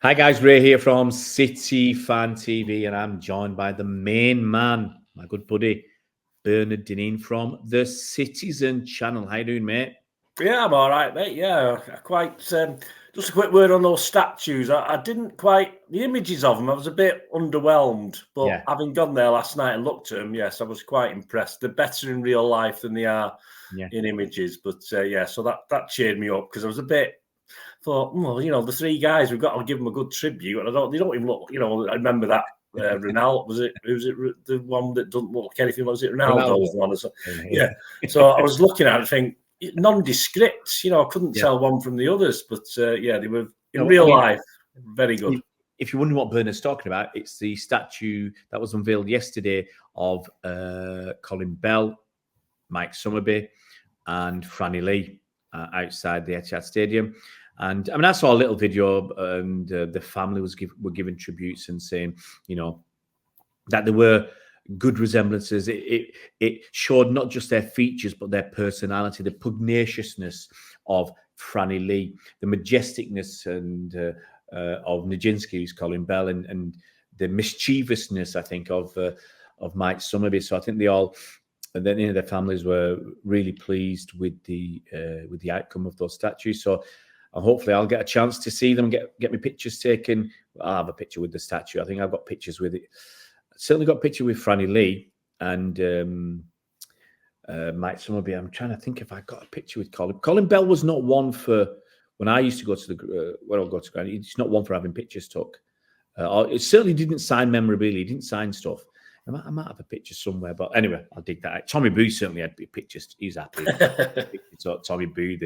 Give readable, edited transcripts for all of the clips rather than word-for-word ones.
Hi guys, Ray here from City Fan TV, and I'm joined by the main man, my good buddy, Bernard Dineen from the Citizen channel. How you doing, mate? Yeah, I'm all right, mate. Yeah, quite. Just a quick word on those statues. I didn't quite the images of them. I was a bit underwhelmed, but Yeah, having gone there last night and looked at them, yes, I was quite impressed. They're better in real life than they are yeah. in images. But yeah, so that cheered me up because I was a bit thought, well, the three guys we've got to give them a good tribute, and they don't even look. I remember that. Ronaldo was it? Who's it? The one that doesn't look like anything. Was it Ronaldo's Ronaldo. one? Or so? Yeah. So I was looking at it, and think nondescript. I couldn't Yeah. tell one from the others, but yeah, they were in No, real life very good. If you're wondering what Bernard's talking about, it's the statue that was unveiled yesterday of Colin Bell, Mike Summerby, and Franny Lee outside the Etihad Stadium. And I mean, I saw a little video, and the family were giving tributes and saying, that there were good resemblances. It showed not just their features, but their personality, the pugnaciousness of Franny Lee, the majesticness and of Nijinsky's Colin Bell, and the mischievousness, I think, of Mike Summerby. So I think they all. And then their families were really pleased with the outcome of those statues. So hopefully I'll get a chance to see them, get my pictures taken. I'll have a picture with the statue. I think I've got pictures with it. Certainly got a picture with Franny Lee and Mike Summerby. I'm trying to think if I got a picture with Colin. Colin Bell was not one for when I used to go to the when I go to ground. He's not one for having pictures took. It certainly didn't sign memorabilia. He didn't sign stuff. I might have a picture somewhere, but anyway, I'll dig that out. Tommy Booth certainly had pictures. He's happy. So Tommy Booth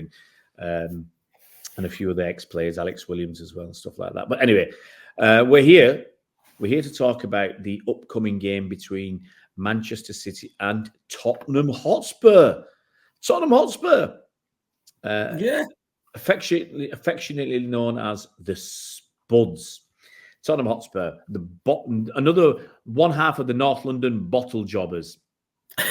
and a few other ex-players, Alex Williams as well, and stuff like that. But anyway, we're here to talk about the upcoming game between Manchester City and Tottenham Hotspur. Tottenham Hotspur, affectionately known as the Spuds. Tottenham Hotspur, another one half of the North London bottle jobbers.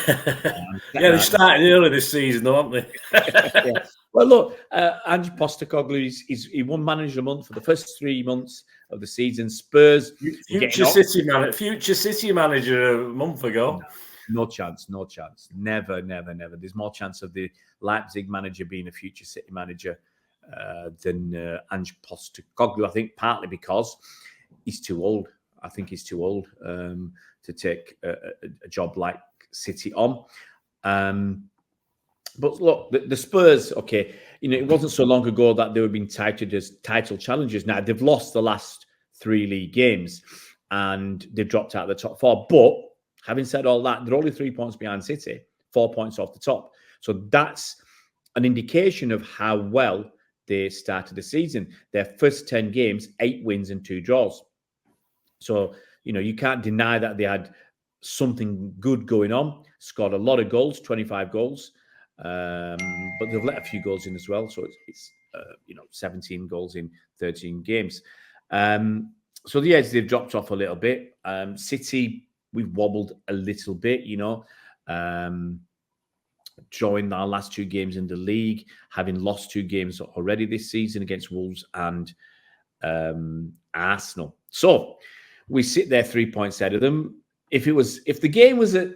Yeah, they started early this season, though, haven't they? Yeah. Well, look, Ange Postecoglou, he won Manager of the Month for the first 3 months of the season. Spurs, future City manager a month ago. No chance. Never. There's more chance of the Leipzig manager being a future City manager than Ange Postecoglou. I think partly because he's too old. I think he's too old to take a job like City on. But look, the Spurs, okay, it wasn't so long ago that they were being touted as title challengers. Now, they've lost the last 3 league games and they've dropped out of the top 4. But having said all that, they're only 3 points behind City, 4 points off the top. So that's an indication of how well they started the season. Their first 10 games, 8 wins and 2 draws. So, you can't deny that they had something good going on. Scored a lot of goals, 25 goals. But they've let a few goals in as well. So it's 17 goals in 13 games. So the edge, they've dropped off a little bit. City, we've wobbled a little bit, drawing our last 2 games in the league, having lost 2 games already this season against Wolves and Arsenal. So we sit there 3 points ahead of them. If the game was at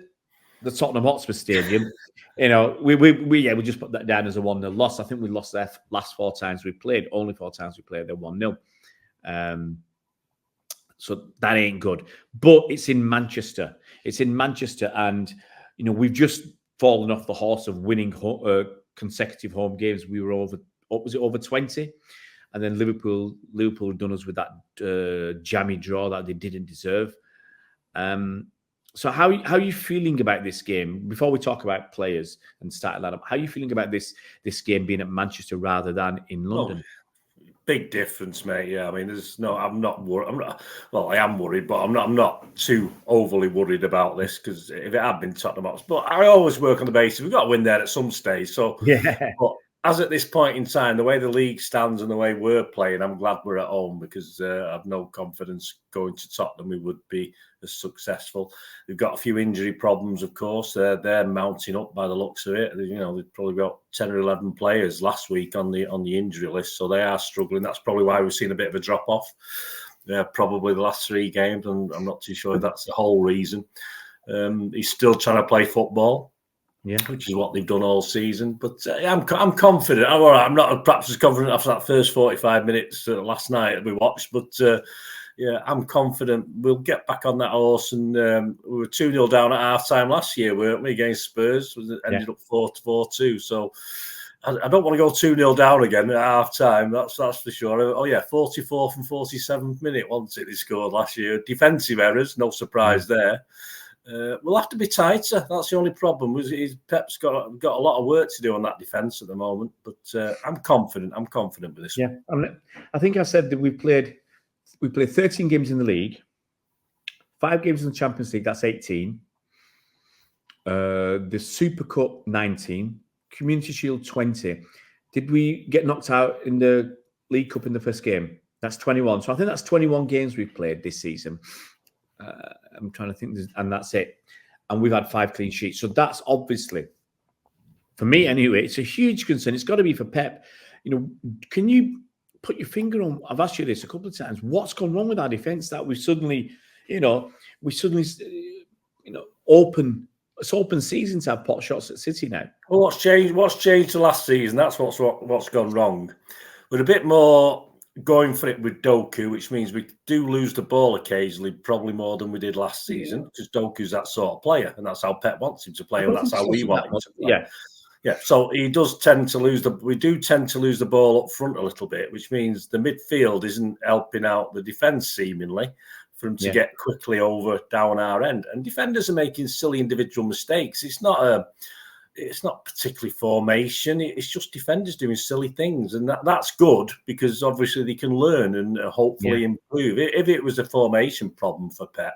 the Tottenham Hotspur Stadium, we just put that down as a 1-0 loss. I think we lost their last 4 times we played. Only 4 times we played, they're 1-0. So that ain't good. But it's in Manchester. And we've just fallen off the horse of winning consecutive home games. We were over 20? And then Liverpool done us with that jammy draw that they didn't deserve. So how are you feeling about this game? Before we talk about players and start that up, how are you feeling about this game being at Manchester rather than in London? Big difference, mate. Yeah, I mean, I'm not worried. I am worried, but I'm not too overly worried about this because if it had been Tottenham Hotspur, but I always work on the basis we've got to win there at some stage. So, yeah. But as at this point in time, the way the league stands and the way we're playing, I'm glad we're at home because I've no confidence going to Tottenham we would be as successful. They've got a few injury problems, of course. They're mounting up by the looks of it. You know, they've probably got 10 or 11 players last week on the injury list, so they are struggling. That's probably why we've seen a bit of a drop off. Probably the last 3 games, and I'm not too sure if that's the whole reason. He's still trying to play football. Yeah, which is what they've done all season. But I'm confident. I'm not perhaps as confident after that first 45 minutes last night that we watched, but yeah, I'm confident we'll get back on that horse. And we were 2-0 down at half time last year, weren't we, against Spurs? It ended up 4-2. So I don't want to go 2-0 down again at half time. That's for sure. Oh yeah, 44th and 47th minute, wasn't it? They scored last year. Defensive errors, no surprise there. We'll have to be tighter. That's the only problem. Pep's got a lot of work to do on that defence at the moment. But I'm confident. I'm confident with this. Yeah, I think I said that we played 13 games in the league, 5 games in the Champions League. That's 18. The Super Cup 19, Community Shield 20. Did we get knocked out in the League Cup in the first game? That's 21. So I think that's 21 games we've played this season. I'm trying to think, and that's it. And we've had 5 clean sheets. So that's obviously, for me anyway, it's a huge concern. It's got to be for Pep. You know, can you put your finger on? I've asked you this a couple of times. What's gone wrong with our defence that we've suddenly, open season to have pot shots at City now? Well, what's changed to last season? That's what's gone wrong. We're a bit more going for it with Doku, which means we do lose the ball occasionally, probably more than we did last season, because Doku's that sort of player, and that's how Pep wants him to play, and that's how we want him to play. Yeah. So he does tend to lose we do tend to lose the ball up front a little bit, which means the midfield isn't helping out the defence seemingly for him to get quickly over down our end. And defenders are making silly individual mistakes. It's not particularly formation. It's just defenders doing silly things. And that's good because obviously they can learn and hopefully improve. If it was a formation problem for Pep,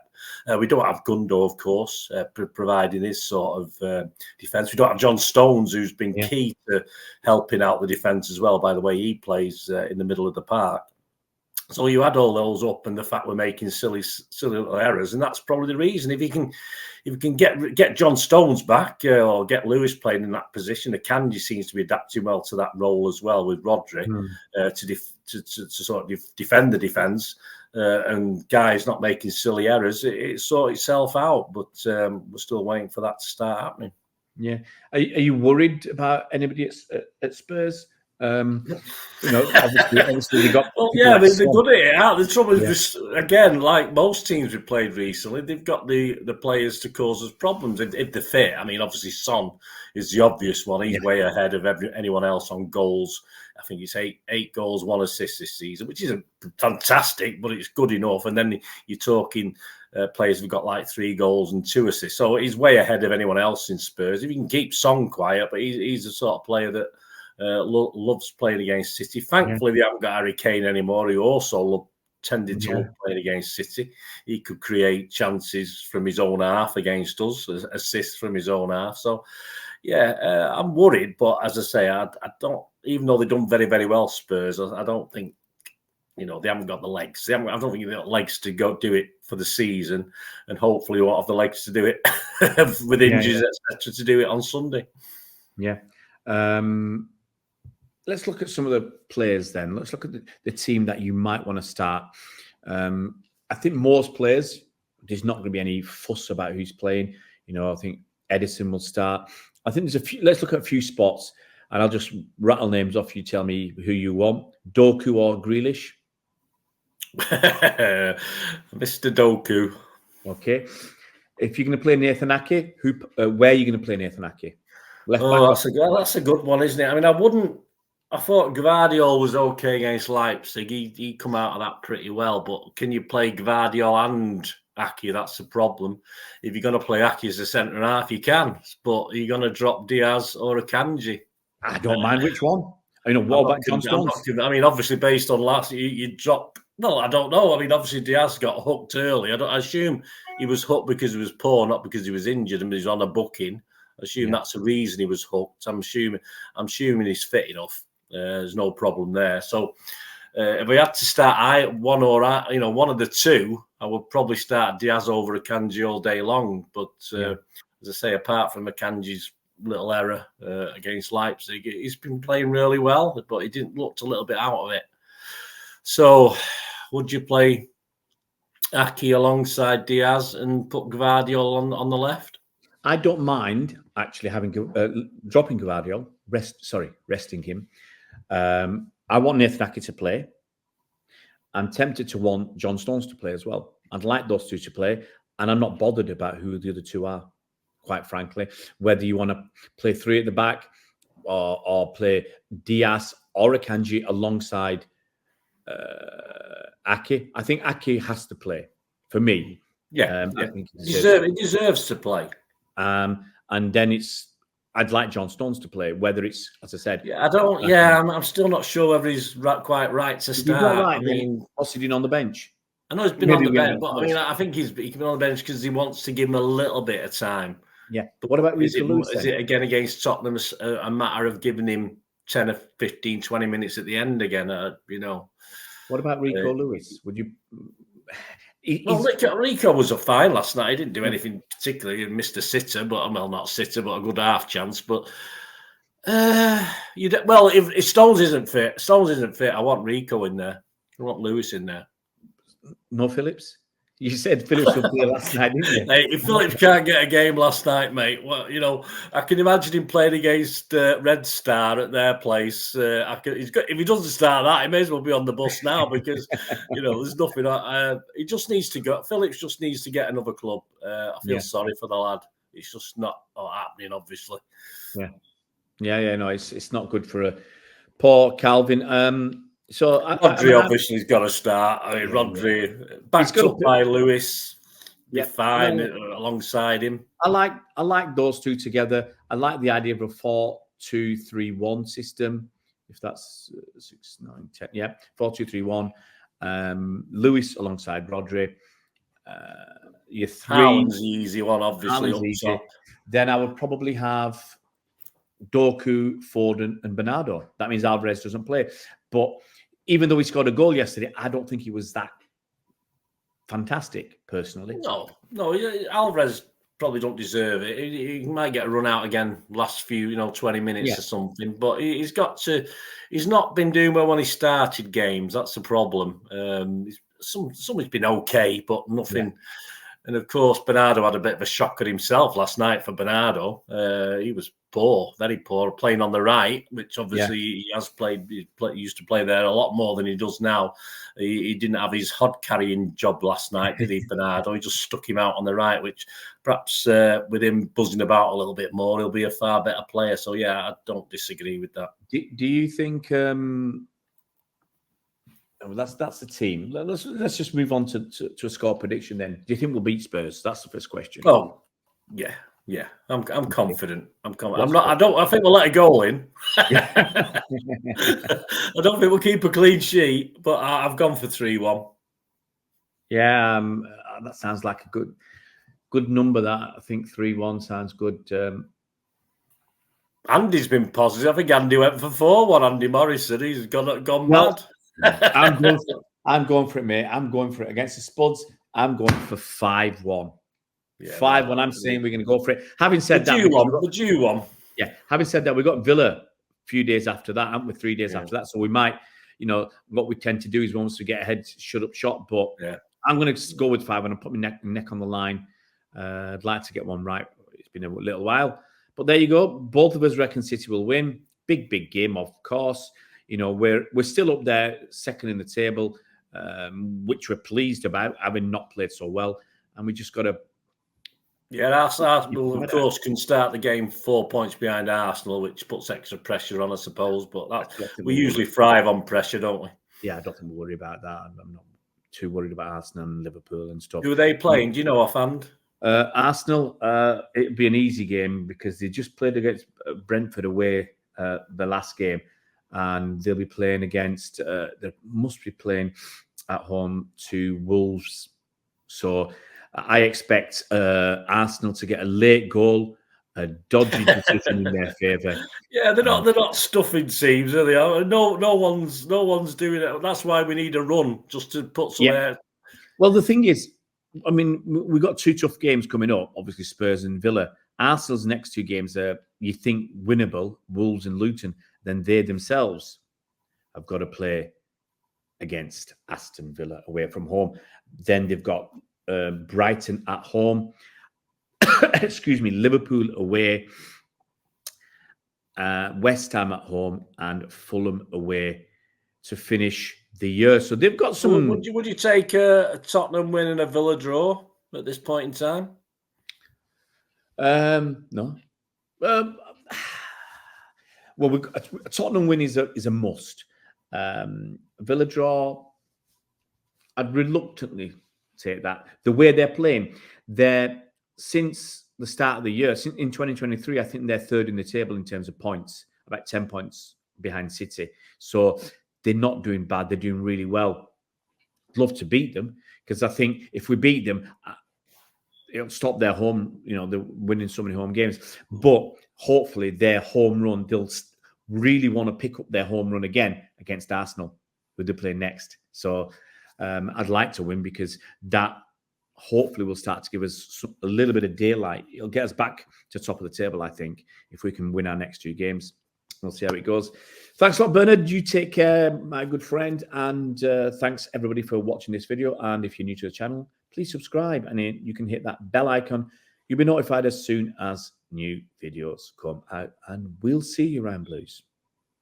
we don't have Gundo, of course, providing his sort of defence. We don't have John Stones, who's been key to helping out the defence as well, by the way he plays in the middle of the park. So you add all those up, and the fact we're making silly little errors, and that's probably the reason. If we can get John Stones back or get Lewis playing in that position, Akanji seems to be adapting well to that role as well with Rodri to sort of defend the defence, and guys not making silly errors. It sort itself out, but we're still waiting for that to start happening. Yeah, are you worried about anybody at Spurs? Obviously they got. Well, yeah, they're good at it. The trouble is, just, again, like most teams we've played recently, they've got the players to cause us problems if they're fit. I mean, obviously, Son is the obvious one. He's way ahead of anyone else on goals. I think it's eight goals, 1 assist this season, which isn't fantastic, but it's good enough. And then you're talking players who've got like 3 goals and 2 assists, so he's way ahead of anyone else in Spurs. If you can keep Son quiet, but he's the sort of player that loves playing against City. Thankfully, they haven't got Harry Kane anymore, who also tended to love playing against City. He could create chances from his own half against us, assists from his own half. So, I'm worried. But as I say, I don't. Even though they've done very, very well, Spurs, I don't think they haven't got the legs. I don't think they've got legs to go do it for the season, and hopefully, won't have the legs to do it with injuries, etc. To do it on Sunday. Yeah. Let's look at some of the players then. Let's look at the team that you might want to start. I think most players, there's not going to be any fuss about who's playing. I think Edison will start. I think there's a few. Let's look at a few spots, and I'll just rattle names off. You tell me who you want: Doku or Grealish? Mr. Doku. Okay. If you're going to play Nathan Ake, where are you going to play Nathan Ake? Left back. That's a good one, isn't it? I mean, I thought Gvardiol was okay against Leipzig. He come out of that pretty well. But can you play Gvardiol and Ake? That's the problem. If you're going to play Ake as a centre half, you can. But are you going to drop Diaz or Akanji? I don't mind which one. What about John Stones? I mean, obviously, based on last, you drop. No, I don't know. I mean, obviously, Diaz got hooked early. I assume he was hooked because he was poor, not because he was injured and he was on a booking. I assume that's the reason he was hooked. I'm assuming he's fit enough. There's no problem there. So if we had to start one of the two, I would probably start Diaz over Akanji all day long. But as I say, apart from Akanji's little error against Leipzig, he's been playing really well, but he didn't look a little bit out of it. So would you play Aki alongside Diaz and put Gvardiol on the left? I don't mind actually dropping Gvardiol, resting him. I want Nathan Aki to play. I'm tempted to want John Stones to play as well. I'd like those two to play, and I'm not bothered about who the other two are, quite frankly. Whether you want to play three at the back or play Diaz or Akanji alongside Aki. I think Aki has to play for me. Yeah, I think he deserves to play. And then I'd like John Stones to play, whether it's, as I said. Yeah, I'm still not sure whether he's quite right to start. Right, I mean, what's he doing on the bench? I know he's been on the bench, but I mean, I think he can be on the bench because he wants to give him a little bit of time. Yeah, but what about Rico Lewis? Is it again against Tottenham a matter of giving him 10 or 15, 20 minutes at the end again? What about Rico Lewis? Would you? Rico was fine last night. He didn't do anything particularly. He missed a sitter, not sitter, but a good half chance. But if Stones isn't fit, I want Rico in there. I want Lewis in there. No Phillips. You said Phillips would be last night, didn't you? Hey, if Phillips can't get a game last night, mate, well, I can imagine him playing against Red Star at their place. If he doesn't start that, he may as well be on the bus now because there's nothing. He just needs to go. Phillips just needs to get another club. I feel sorry for the lad. It's just not happening, obviously. Yeah. No, it's not good for a poor Calvin. So Rodri obviously has got to start. I mean, Rodri backed up by Lewis, be fine alongside him. I like those two together. I like the idea of a 4-2-3-1 system. If that's 6, 9, 10, 4-2-3-1. Lewis alongside Rodri. Your three. Haaland's the easy one, obviously. Easy. Then I would probably have Doku, Foden, and Bernardo. That means Alvarez doesn't play, but even though he scored a goal yesterday, I don't think he was that fantastic, personally. No, Alvarez probably don't deserve it. He might get a run out again last few, 20 minutes or something. But he's not been doing well when he started games. That's the problem. Something's been okay, but nothing. Yeah. And of course, Bernardo had a bit of a shocker himself last night for Bernardo. He was poor, very poor, playing on the right, which obviously he has played. He used to play there a lot more than he does now. He didn't have his hod carrying job last night, did he, Bernardo? He just stuck him out on the right, which perhaps with him buzzing about a little bit more, he'll be a far better player. So yeah, I don't disagree with that. Do you think? That's the team. Let's just move on to a score prediction then. Do you think we'll beat Spurs? That's the first question. Oh, yeah. I'm confident. I'm confident. I think we'll let a goal in. I don't think we'll keep a clean sheet, but I've gone for 3-1. Yeah, that sounds like a good number. That I think 3-1 sounds good. Andy's been positive. I think Andy went for 4-1. Andy Morrison, he's gone mad. I'm going for it, mate. I'm going for it against the Spuds. I'm going for 5-1. 5-1. I'm saying we're going to go for it. Having said that, the due one. Yeah. Having said that, we got Villa a few days after that, haven't we? 3 days after that. So we might, what we tend to do is once we get ahead, shut up shop. But I'm going to go with 5 and put my neck on the line. I'd like to get one right. It's been a little while, but there you go. Both of us reckon City will win. Big game, of course. We're still up there, second in the table, which we're pleased about, having not played so well. And we just got to... Yeah, Arsenal, of course, can start the game 4 points behind Arsenal, which puts extra pressure on, I suppose. But we usually thrive on pressure, don't we? Yeah, I don't think we worry about that. I'm not too worried about Arsenal and Liverpool and stuff. Who are they playing? Do you know offhand? Arsenal, it'd be an easy game because they just played against Brentford away the last game. And they'll be playing against, they must be playing at home to Wolves. So I expect Arsenal to get a late goal a dodgy decision in their favour. Yeah, they're not stuffing teams, are they? No one's doing it. That's why we need a run just to put some air. Well, the thing is, I mean, we've got 2 tough games coming up. Obviously, Spurs and Villa. Arsenal's next 2 games are, you think, winnable. Wolves and Luton. Then they themselves have got to play against Aston Villa away from home. Then they've got Brighton at home. Excuse me, Liverpool away. West Ham at home and Fulham away to finish the year. So they've got some. Would you take a Tottenham win and a Villa draw at this point in time? No. Well, a Tottenham win is a must. Villa draw, I'd reluctantly take that. The way they're playing, since the start of the year, in 2023, I think they're third in the table in terms of points, about 10 points behind City. So they're not doing bad. They're doing really well. I'd love to beat them because I think if we beat them, it'll stop their home, they're winning so many home games. But hopefully their home run, they'll really want to pick up their home run again against Arsenal, who they play next. So I'd like to win because that hopefully will start to give us a little bit of daylight. It'll get us back to top of the table, I think, if we can win our next 2 games. We'll see how it goes. Thanks a lot, Bernard. You take care, my good friend. And thanks, everybody, for watching this video. And if you're new to the channel, please subscribe. And you can hit that bell icon. You'll be notified as soon as new videos come out. And we'll see you around, Blues.